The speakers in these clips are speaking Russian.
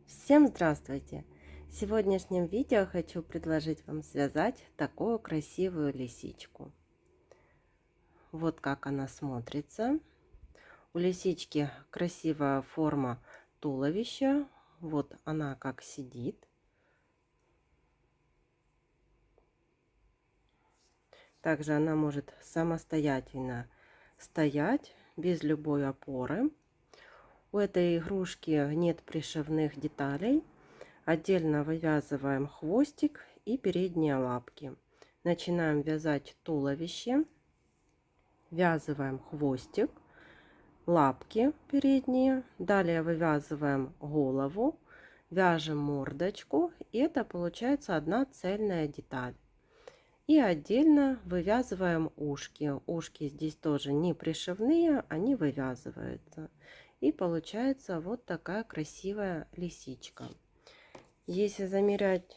Всем здравствуйте! В сегодняшнем видео хочу предложить вам связать такую красивую лисичку. Вот как она смотрится. У лисички красивая форма туловища. Вот она как сидит. Также она может самостоятельно стоять без любой опоры. У этой игрушки нет пришивных деталей. Отдельно вывязываем хвостик и передние лапки. Начинаем вязать туловище, ввязываем хвостик, лапки передние, далее вывязываем голову, вяжем мордочку, и это получается одна цельная деталь. И отдельно вывязываем ушки. Ушки здесь тоже не пришивные, они вывязываются. И получается вот такая красивая лисичка. Если замерять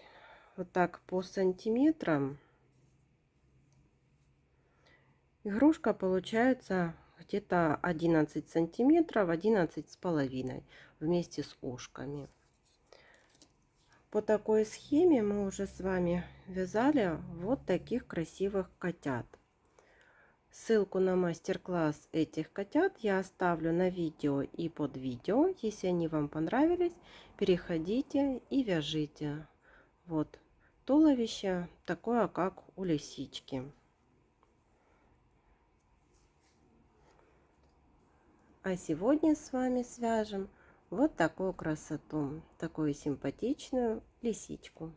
вот так по сантиметрам, игрушка получается где-то 11 сантиметров, 11,5 вместе с ушками. По такой схеме мы уже с вами вязали вот таких красивых котят. Ссылку на мастер-класс этих котят я оставлю на видео и под видео. Если они вам понравились, переходите и вяжите. Вот туловище такое, как у лисички. А сегодня с вами свяжем вот такую красоту, такую симпатичную лисичку.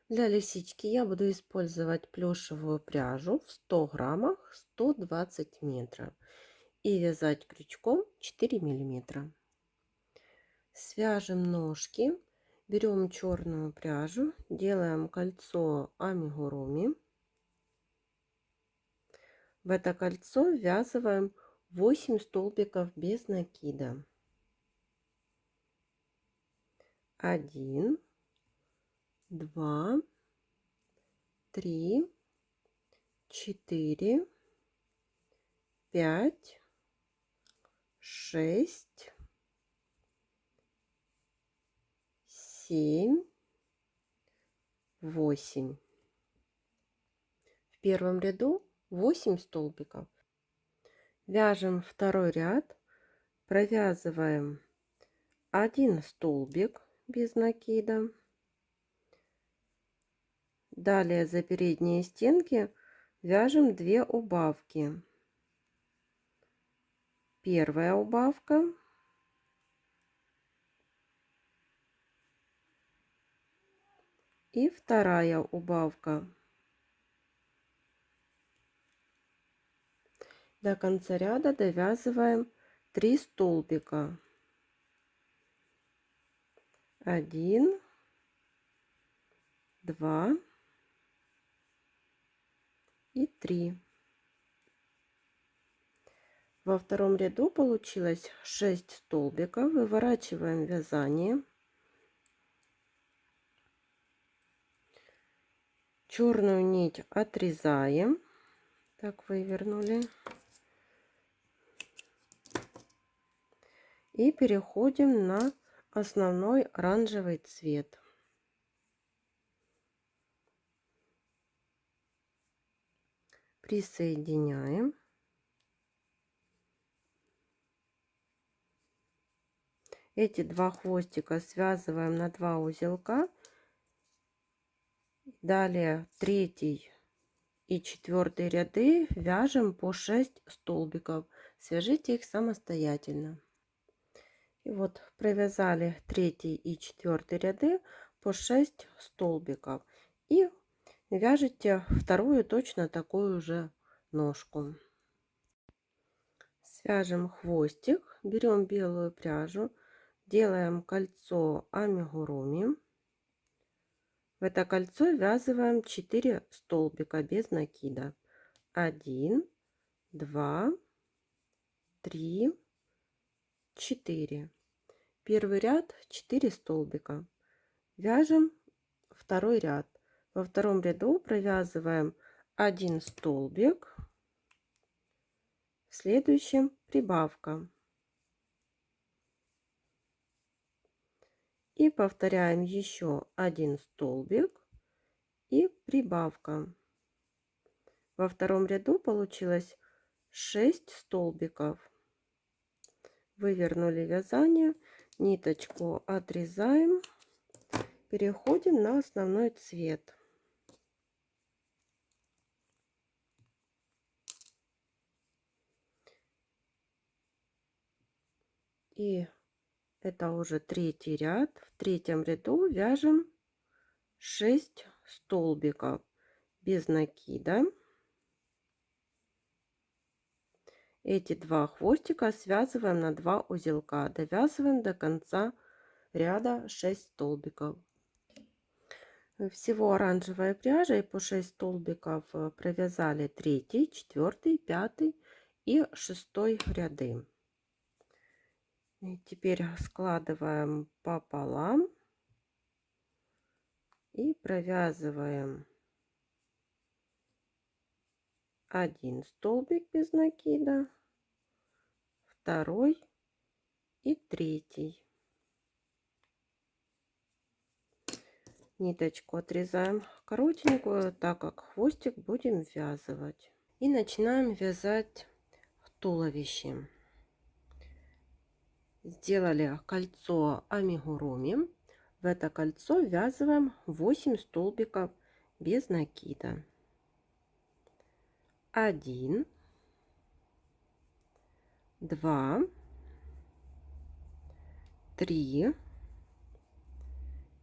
Для лисички я буду использовать плюшевую пряжу в 100 граммах 120 метров и вязать крючком 4 миллиметра. Свяжем ножки, берем черную пряжу, делаем кольцо амигуруми. В это кольцо ввязываем 8 столбиков без накида. 1, 2, 3, 4, 5, 6, 7, 8. В первом ряду 8 столбиков. Вяжем второй ряд, провязываем 1 столбик без накида. Далее за передние стенки вяжем 2 убавки. Первая убавка и вторая убавка. До конца ряда довязываем 3 столбика. 1, 2 и 3. Во втором ряду получилось 6 столбиков. Выворачиваем вязание. Черную нить отрезаем. Так, вывернули. И переходим на основной оранжевый цвет. Присоединяем. Эти 2 хвостика связываем на 2 узелка. Далее 3 и 4 ряды вяжем по 6 столбиков. Свяжите их самостоятельно. И вот провязали 3 и 4 ряды по 6 столбиков. И вяжете вторую точно такую же ножку. Свяжем хвостик, берем белую пряжу, делаем кольцо амигуруми. В это кольцо ввязываем 4 столбика без накида. 1, 2, 3, 4. Первый ряд 4 столбика. Вяжем второй ряд. Во втором ряду провязываем 1 столбик. В следующем прибавка. И повторяем еще один столбик и прибавка. Во втором ряду получилось 6 столбиков. Вывернули вязание, ниточку отрезаем, переходим на основной цвет. И это уже третий ряд. В третьем ряду вяжем 6 столбиков без накида. Эти два хвостика связываем на 2 узелка, довязываем до конца ряда 6 столбиков. Всего оранжевой пряжей по 6 столбиков провязали 3, 4, 5 и 6 ряды. И теперь складываем пополам и провязываем один столбик без накида, второй и третий. Ниточку отрезаем коротенькую, так как хвостик будем ввязывать. И начинаем вязать туловище. Сделали кольцо амигуруми. В это кольцо ввязываем 8 столбиков без накида. 1, 2, 3,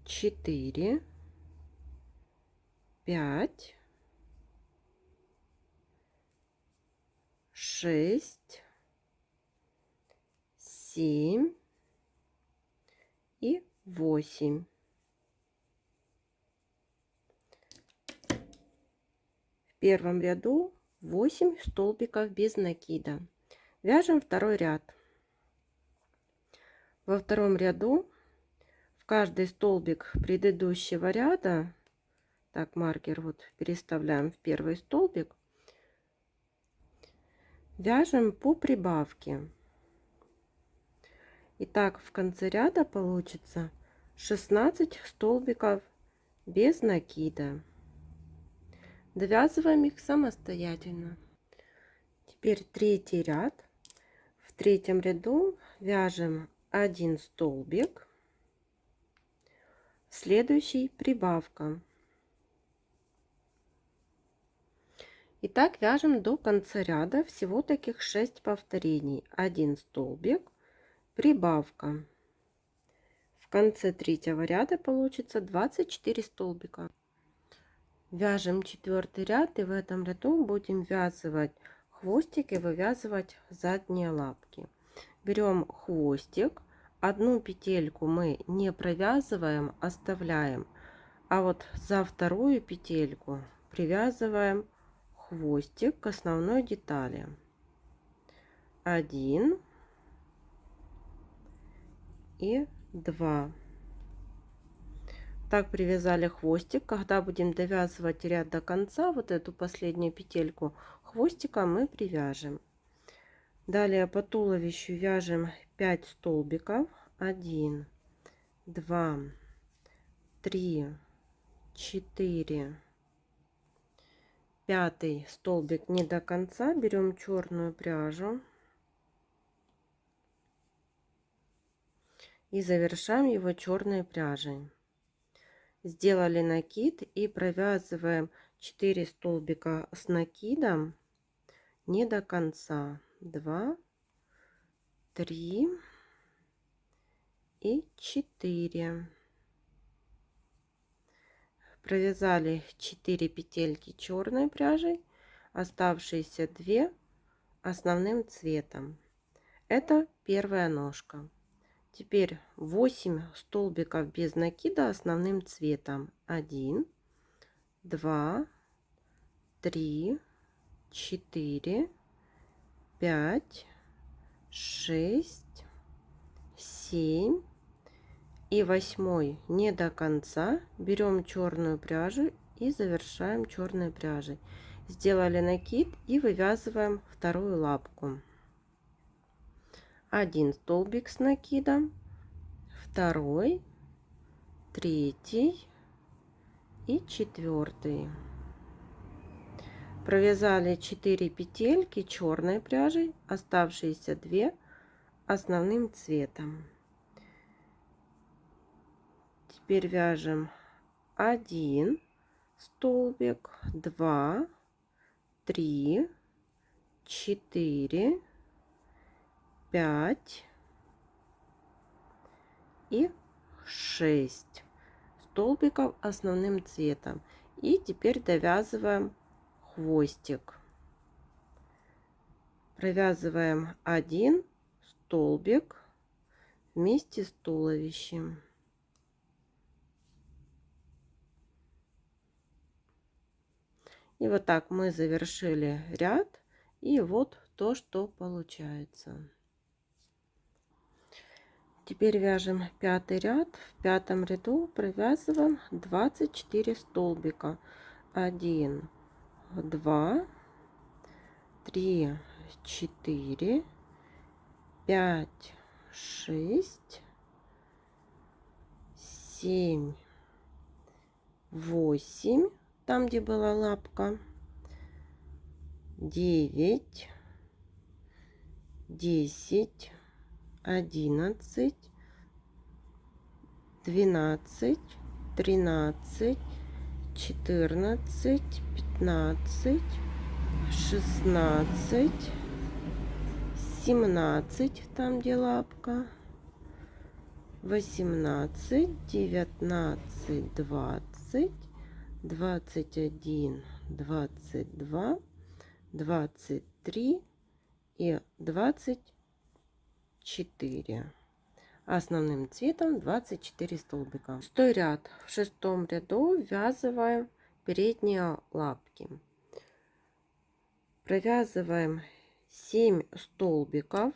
4, 5, 6, 7 и 8. В первом ряду 8 столбиков без накида. Вяжем второй ряд. Во втором ряду в каждый столбик предыдущего ряда, так, маркер вот переставляем в первый столбик, вяжем по прибавке. Итак, в конце ряда получится 16 столбиков без накида. Довязываем их самостоятельно. Теперь третий ряд. В третьем ряду вяжем один столбик, следующий прибавка. И так вяжем до конца ряда. Всего таких 6 повторений. Один столбик, прибавка. В конце третьего ряда получится 24 столбика. Вяжем четвертый ряд, и в этом ряду будем ввязывать хвостик и вывязывать задние лапки. Берем хвостик, одну петельку мы не провязываем, оставляем, а вот за вторую петельку привязываем хвостик к основной детали. 1 и 2. Так привязали хвостик. Когда будем довязывать ряд до конца, вот эту последнюю петельку хвостика мы привяжем. Далее по туловищу вяжем 5 столбиков. 1, 2, 3, 4, 5 столбик не до конца. Берем черную пряжу и завершаем его черной пряжей. Сделали накид и провязываем 4 столбика с накидом не до конца. 2, 3 и 4. Провязали 4 петельки черной пряжей, оставшиеся 2 основным цветом. Это первая ножка. Теперь 8 столбиков без накида основным цветом. 1, 2, 3, 4, 5, 6, 7 и 8 не до конца. Берем черную пряжу и завершаем черной пряжей. Сделали накид и вывязываем вторую лапку. Один столбик с накидом, второй, третий и четвертый. Провязали 4 петельки черной пряжей, оставшиеся 2 основным цветом. Теперь вяжем 1 столбик, 2, 3, 4, 5 и 6 столбиков основным цветом. И теперь довязываем хвостик. Провязываем 1 столбик вместе с туловищем. И вот так мы завершили ряд. И вот то, что получается. Теперь вяжем 5-й ряд. В 5-м ряду провязываем 24 столбика. 1, 2, 3, 4, 5, 6, 7, 8, там где была лапка, 9, 10, 11, 12, 13, 14, 15, 16, 17, там где лапка, 18, 19, 20, 21, 22, 23 и 24. Основным цветом 24 столбика. 6-й ряд. В 6-м ряду ввязываем передние лапки. Провязываем 7 столбиков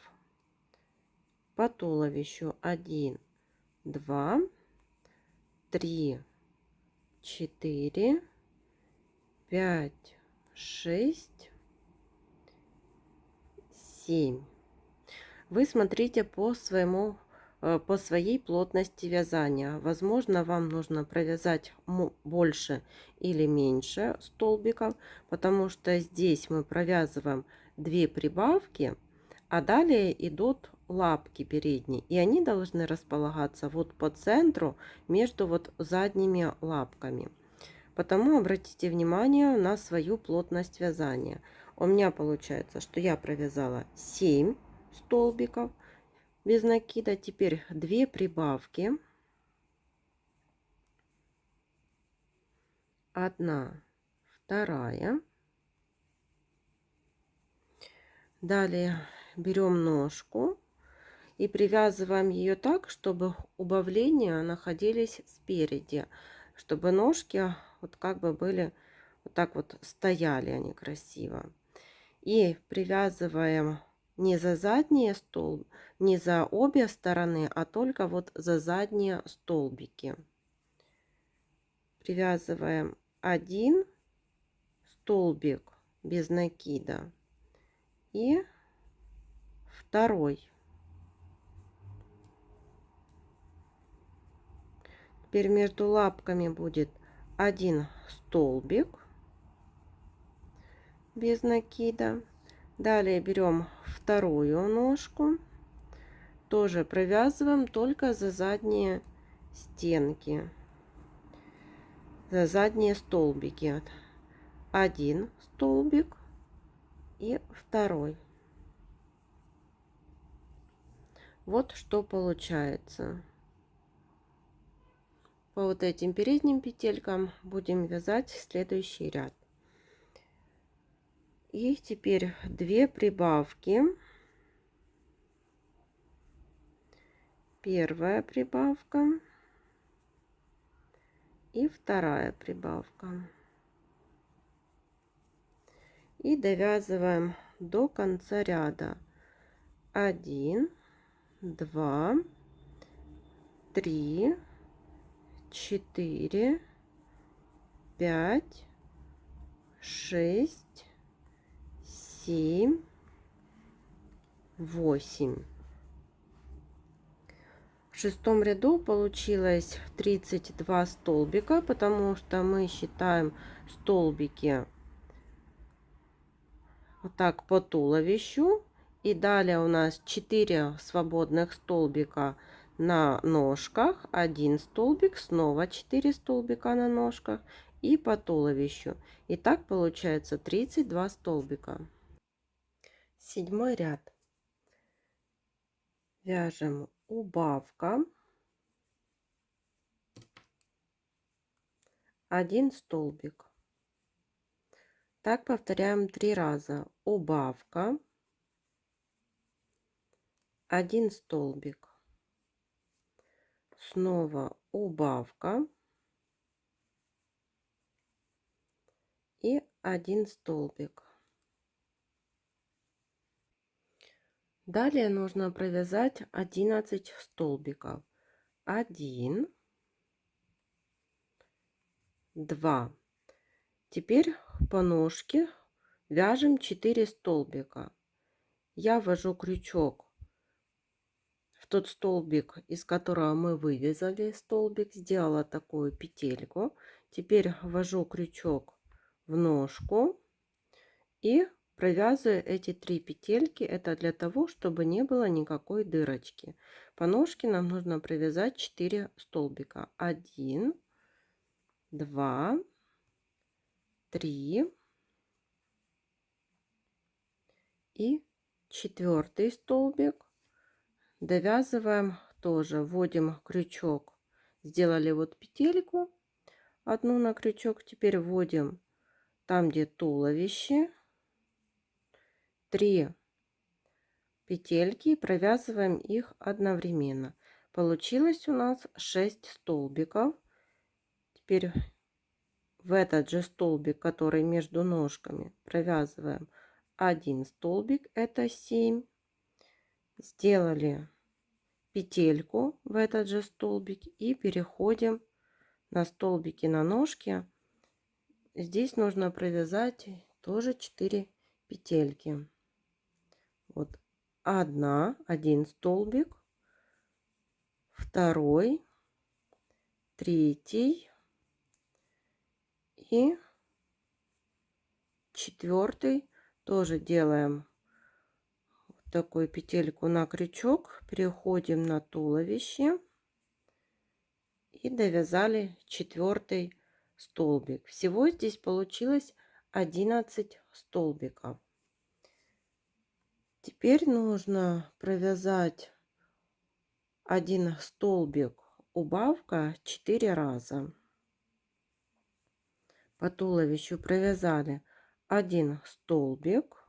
по туловищу. 1, 2, 3, 4, 5, 6, 7. Вы смотрите по своей плотности вязания. Возможно, вам нужно провязать больше или меньше столбиков, потому что здесь мы провязываем 2 прибавки, а далее идут лапки передние, и они должны располагаться вот по центру между вот задними лапками. Потому обратите внимание на свою плотность вязания. У меня получается, что я провязала 7 столбиков без накида. Теперь 2 прибавки. 1, 2. Далее берем ножку и привязываем ее так, чтобы убавления находились спереди, чтобы ножки вот как бы были вот так вот стояли они красиво. И привязываем не за задние столб, не за обе стороны, а только вот за задние столбики. Привязываем 1 столбик без накида и 2. Теперь между лапками будет 1 столбик без накида. Далее берем 2 ножку, тоже провязываем только за задние стенки, за задние столбики. 1 столбик и 2. Вот что получается. По вот этим передним петелькам будем вязать следующий ряд. И теперь 2 прибавки. Первая прибавка и 2 прибавка. И довязываем до конца ряда. 1, 2, 3, 4, 5, 6, 7, 8. В шестом ряду получилось 32 столбика, потому что мы считаем столбики вот так по туловищу. И далее у нас 4 свободных столбика на ножках, 1 столбик, снова 4 столбика на ножках и по туловищу. И так получается 32 столбика. Седьмой ряд. Вяжем убавка, 1 столбик. Так повторяем 3 раза. Убавка, 1 столбик, снова убавка и 1 столбик. Далее нужно провязать 11 столбиков. 1, 2. Теперь по ножке вяжем 4 столбика. Я ввожу крючок в тот столбик, из которого мы вывязали столбик, сделала такую петельку. Теперь ввожу крючок в ножку и провязываю эти 3 петельки. Это для того, чтобы не было никакой дырочки. По ножке нам нужно провязать 4 столбика. 1, 2, 3 и 4 столбик. Довязываем тоже, вводим крючок, сделали вот петельку одну на крючок, теперь вводим там, где туловище, 3 петельки и провязываем их одновременно. Получилось у нас 6 столбиков. Теперь в этот же столбик, который между ножками, провязываем 1 столбик, это 7. Сделали петельку в этот же столбик и переходим на столбики на ножке. Здесь нужно провязать тоже 4 петельки. Вот один столбик, второй, третий и четвертый. Тоже делаем такую петельку на крючок, переходим на туловище и довязали 4 столбик. Всего здесь получилось 11 столбиков. Теперь нужно провязать 1 столбик убавка 4 раза. По туловищу провязали 1 столбик,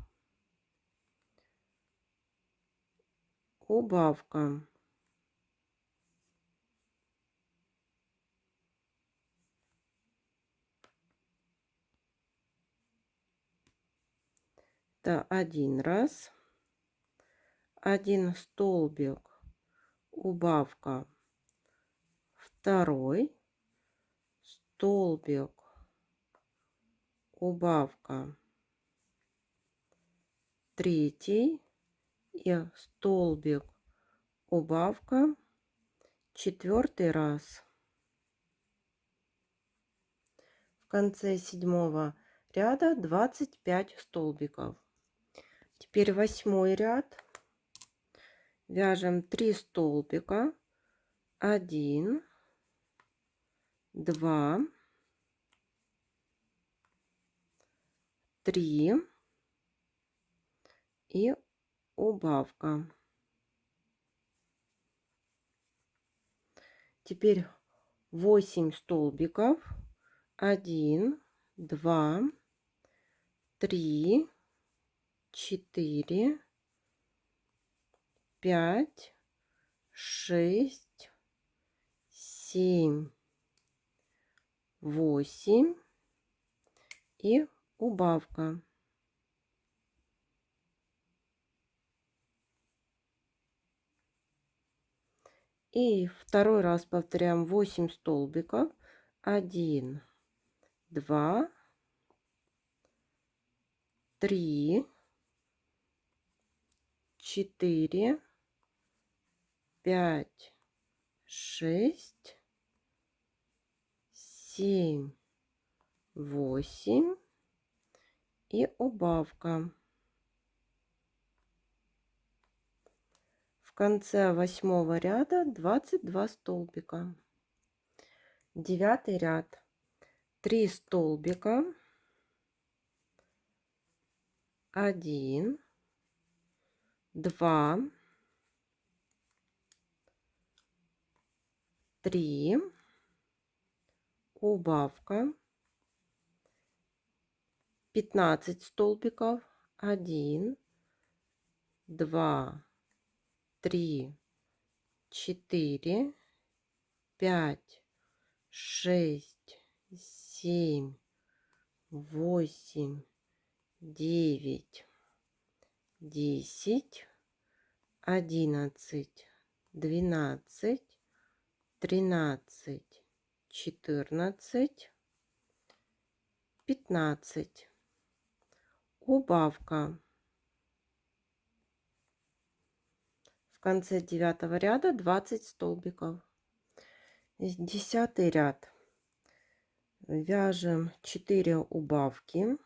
убавка, это 1 раз, 1 столбик, убавка, второй столбик, убавка, третий и столбик, убавка, 4 раз. В конце 7 ряда 25 столбиков. Теперь 8 ряд. Вяжем 3 столбика, 1, 2, 3 и убавка. Теперь 8 столбиков, 1, 2, 3, 4, 5, 6, 7, 8 и убавка. И второй раз повторяем 8 столбиков, 1, 2, 3, 4, 5, 6, 7, 8 и убавка. В конце 8-го ряда 22 столбика. 9-й ряд 3 столбика, 1, 2, 3, убавка, 15 столбиков, 1, 2, 3, 4, 5, 6, 7, 8, 9, 10, 11, 12, 13, 14, 15. Убавка. В конце 9-го ряда 20 столбиков. 10-й ряд. Вяжем 4 убавки.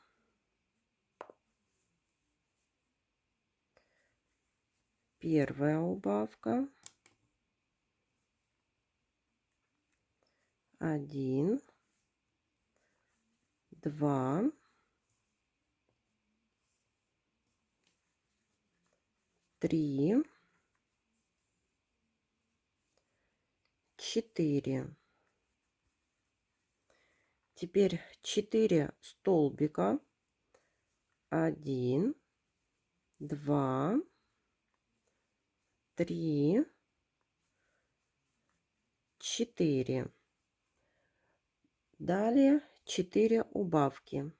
Первая убавка. 1, 2, 3, 4. Теперь 4 столбика. 1, 2, 3, 4. Далее 4 убавки.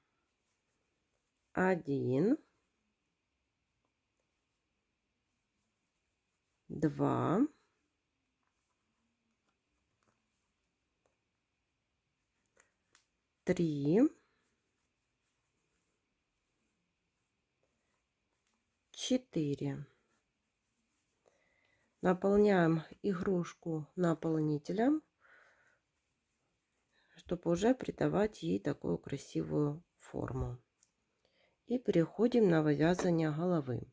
1, 2, 3, 4. Наполняем игрушку наполнителем, чтобы уже придавать ей такую красивую форму. И переходим на вывязывание головы.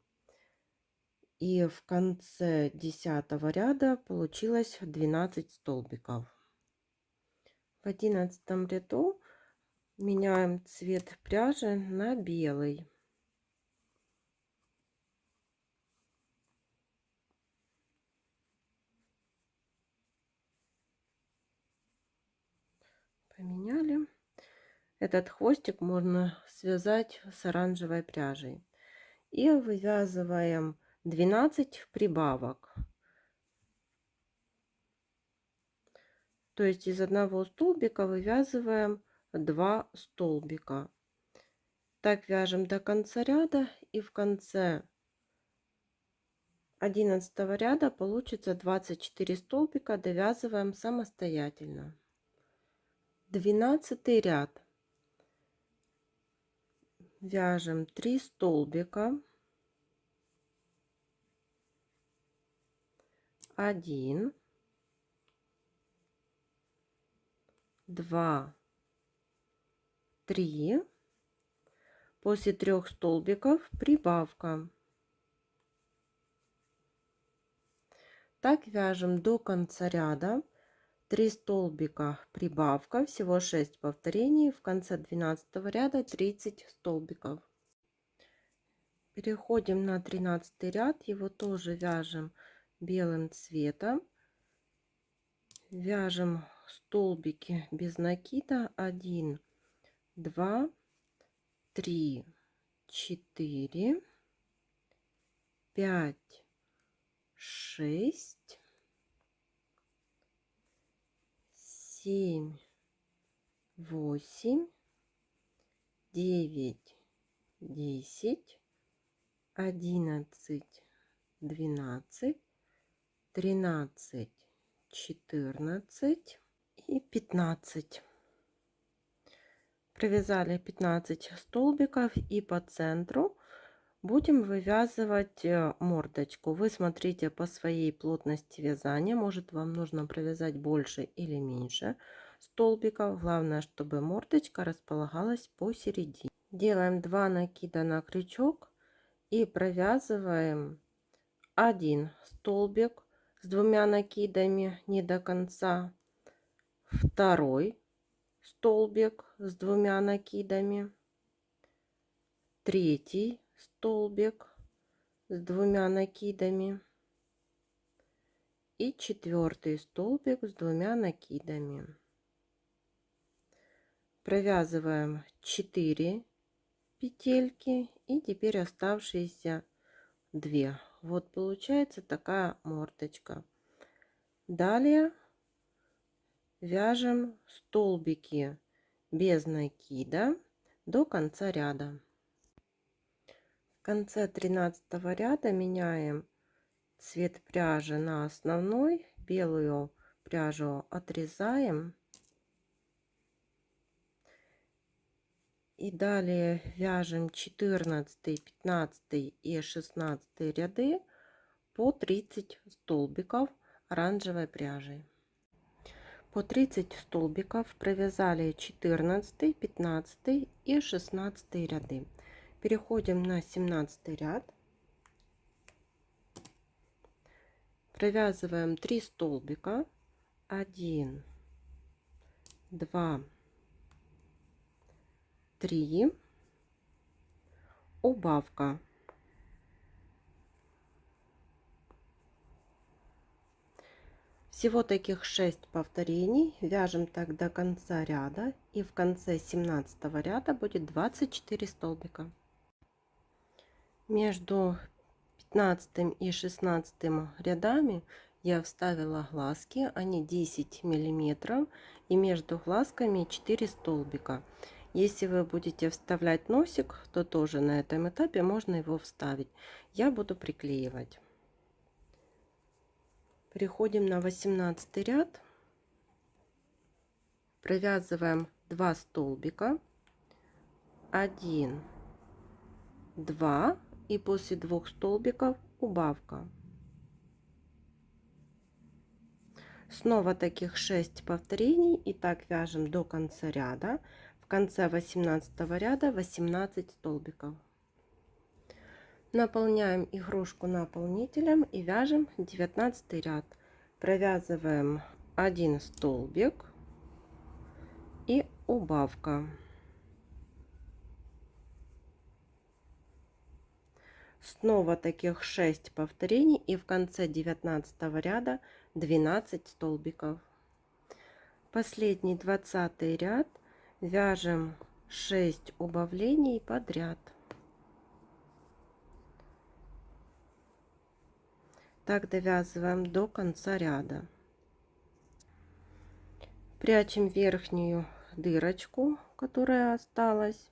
И в конце 10-го ряда получилось 12 столбиков. В 11-м ряду меняем цвет пряжи на белый. Поменяли. Этот хвостик можно связать с оранжевой пряжей. И вывязываем 12 прибавок. То есть из одного столбика вывязываем 2 столбика. Так вяжем до конца ряда, и в конце 11-го ряда получится 24 столбика, довязываем самостоятельно. 12-й ряд. Вяжем 3 столбика, 1, 2, 3. После 3 столбиков прибавка. Так вяжем до конца ряда. 3 столбика прибавка, всего 6 повторений. В конце 12 ряда 30 столбиков. Переходим на 13 ряд, его тоже вяжем белым цветом. Вяжем столбики без накида. 1, 2, 3, 4, 5, 6, 7, 8, 9, 10, 11, 12, 13, 14 и 15. Провязали 15 столбиков, и по центру Будем вывязывать мордочку. Вы смотрите по своей плотности вязания. Может, вам нужно провязать больше или меньше столбиков. Главное, чтобы мордочка располагалась посередине. Делаем 2 накида на крючок и провязываем один столбик с 2 накидами не до конца, второй столбик с 2 накидами, третий столбик с 2 накидами и четвертый столбик с 2 накидами. Провязываем 4 петельки и теперь оставшиеся 2. Вот получается такая мордочка. Далее вяжем столбики без накида до конца ряда. В конце 13 ряда меняем цвет пряжи на основной, белую пряжу отрезаем и далее вяжем 14, 15 и 16 ряды по 30 столбиков оранжевой пряжей. По 30 столбиков провязали 14, 15 и 16 ряды. Переходим на 17 ряд. Провязываем 3 столбика. 1, 2, 3. Убавка. Всего таких 6 повторений. Вяжем так до конца ряда. И в конце 17 ряда будет 24 столбика. Между 15 и 16 рядами я вставила глазки, они 10 миллиметров, и между глазками 4 столбика. Если вы будете вставлять носик, то тоже на этом этапе можно его вставить. Я буду приклеивать. Переходим на 18 ряд. Провязываем 2 столбика, 1, 2, и после 2 столбиков убавка. Снова таких 6 повторений, и так вяжем до конца ряда. В конце 18 ряда 18 столбиков. Наполняем игрушку наполнителем и вяжем 19 ряд. Провязываем 1 столбик и убавка. Снова таких 6 повторений, и в конце 19 ряда 12 столбиков. Последний 20 ряд вяжем 6 убавлений подряд. Так довязываем до конца ряда. Прячем верхнюю дырочку, которая осталась,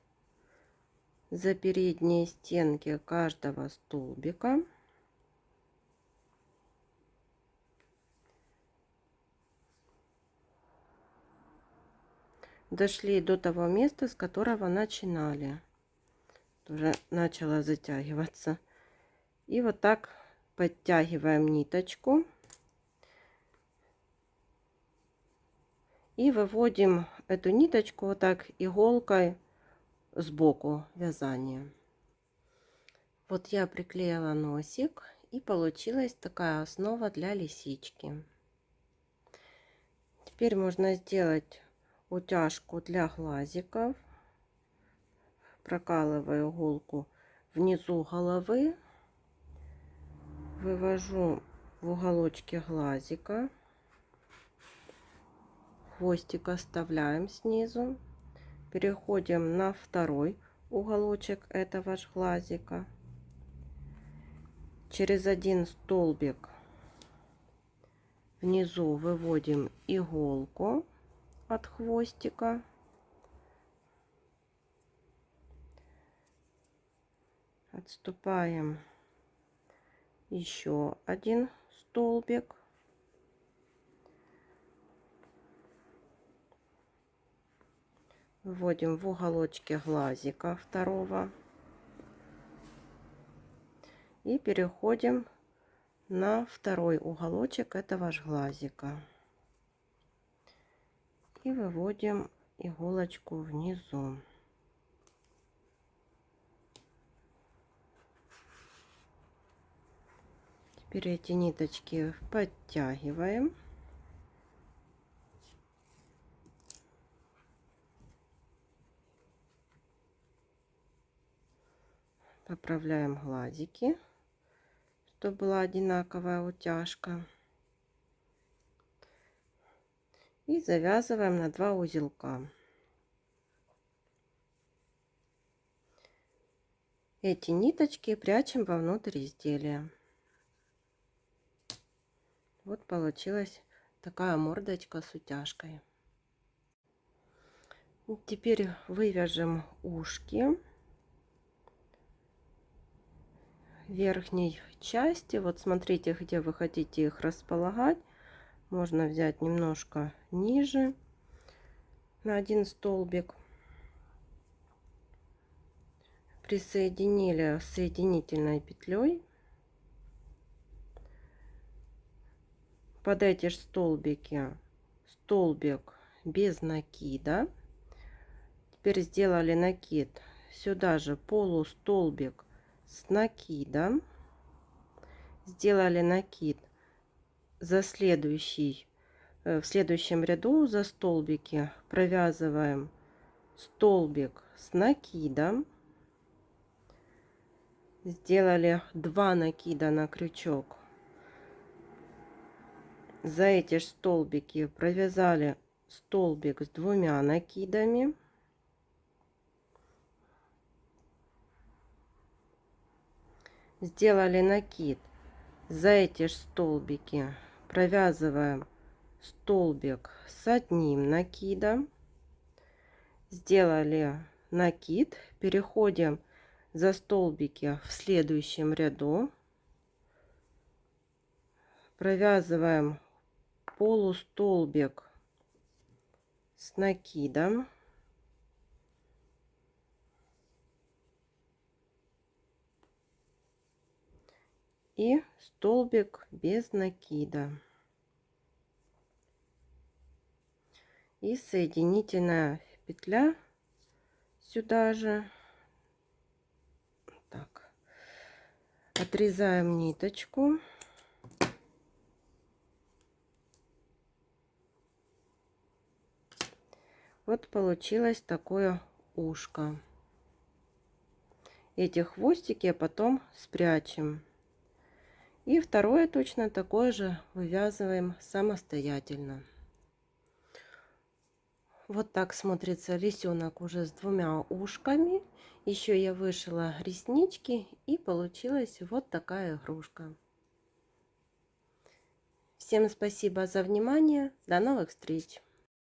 за передние стенки каждого столбика. Дошли до того места, с которого начинали. Уже начала затягиваться. И вот так подтягиваем ниточку и выводим эту ниточку вот так иголкой сбоку вязания. Вот я приклеила носик, и получилась такая основа для лисички. Теперь можно сделать утяжку для глазиков. Прокалываю иголку внизу головы, вывожу в уголочке глазика, хвостик оставляем снизу, переходим на второй уголочек этого же глазика, через один столбик внизу выводим иголку от хвостика, отступаем еще один столбик, вводим в уголочке глазика второго, И переходим на второй уголочек этого ж глазика. И выводим иголочку внизу. Теперь эти ниточки подтягиваем. Поправляем глазики, чтобы была одинаковая утяжка. И завязываем на 2 узелка. Эти ниточки прячем вовнутрь изделия. Вот получилась такая мордочка с утяжкой. Теперь вывяжем ушки верхней части. Вот смотрите, где вы хотите их располагать. Можно взять немножко ниже на 1 столбик. Присоединили соединительной петлей. Под эти же столбики столбик без накида. Теперь сделали накид. Сюда же полустолбик с накидом. Сделали накид за следующий. В следующем ряду за столбики провязываем столбик с накидом. Сделали 2 накида на крючок. За эти же столбики провязали столбик с 2 накидами. Сделали накид. За эти же столбики провязываем столбик с 1 накидом. Сделали накид. Переходим за столбики в следующем ряду. Провязываем полустолбик с накидом. И столбик без накида. И соединительная петля сюда же. Так. Отрезаем ниточку. Вот получилось такое ушко. Эти хвостики потом спрячем. И второе точно такое же вывязываем самостоятельно. Вот так смотрится лисенок уже с 2 ушками. Еще я вышила реснички, и получилась вот такая игрушка. Всем спасибо за внимание. До новых встреч!